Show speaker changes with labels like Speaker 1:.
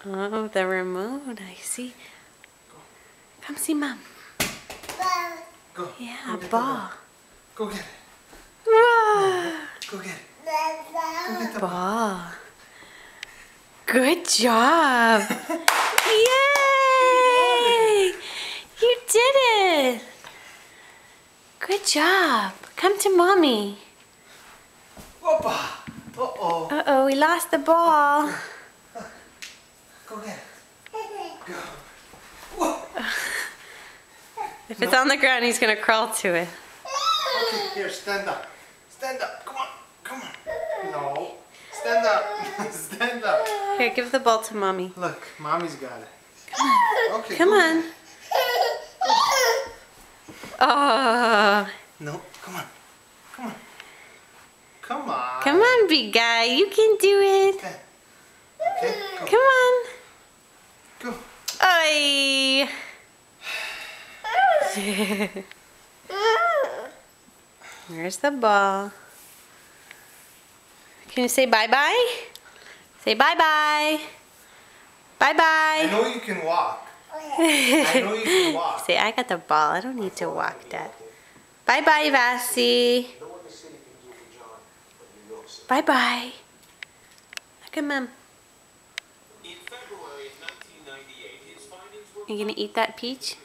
Speaker 1: Oh, the remote. I see. Come see Mom.
Speaker 2: Go.
Speaker 1: Yeah, ball.
Speaker 2: Go get it.
Speaker 1: Whoa.
Speaker 2: Go get it. Go get the ball.
Speaker 1: Ball. Good job. Yay! You did it. Good job. Come to Mommy.
Speaker 2: Whoopa. Uh-oh.
Speaker 1: Uh-oh, we lost the ball.
Speaker 2: Go get it. Go. Whoa.
Speaker 1: If it's on the ground, he's gonna crawl to it.
Speaker 2: Okay, here, stand up. Stand up. Come on. Come on. No. Stand up. Stand up.
Speaker 1: Here, give the ball to Mommy.
Speaker 2: Look, Mommy's got it.
Speaker 1: Come on.
Speaker 2: Okay.
Speaker 1: Come on. Oh.
Speaker 2: No, come on. Come on. Come on.
Speaker 1: Come on, big guy. You can do it.
Speaker 2: Okay. Okay, go.
Speaker 1: Come on.
Speaker 2: Go.
Speaker 1: Oi. There's the ball. Can you say bye-bye? Say bye-bye. Bye-bye.
Speaker 2: I know you can walk. I know you can walk.
Speaker 1: Say, I got the ball. I don't need to walk, Dad. Bye-bye, Vasi. Bye-bye. Look at Mom. You gonna eat that peach?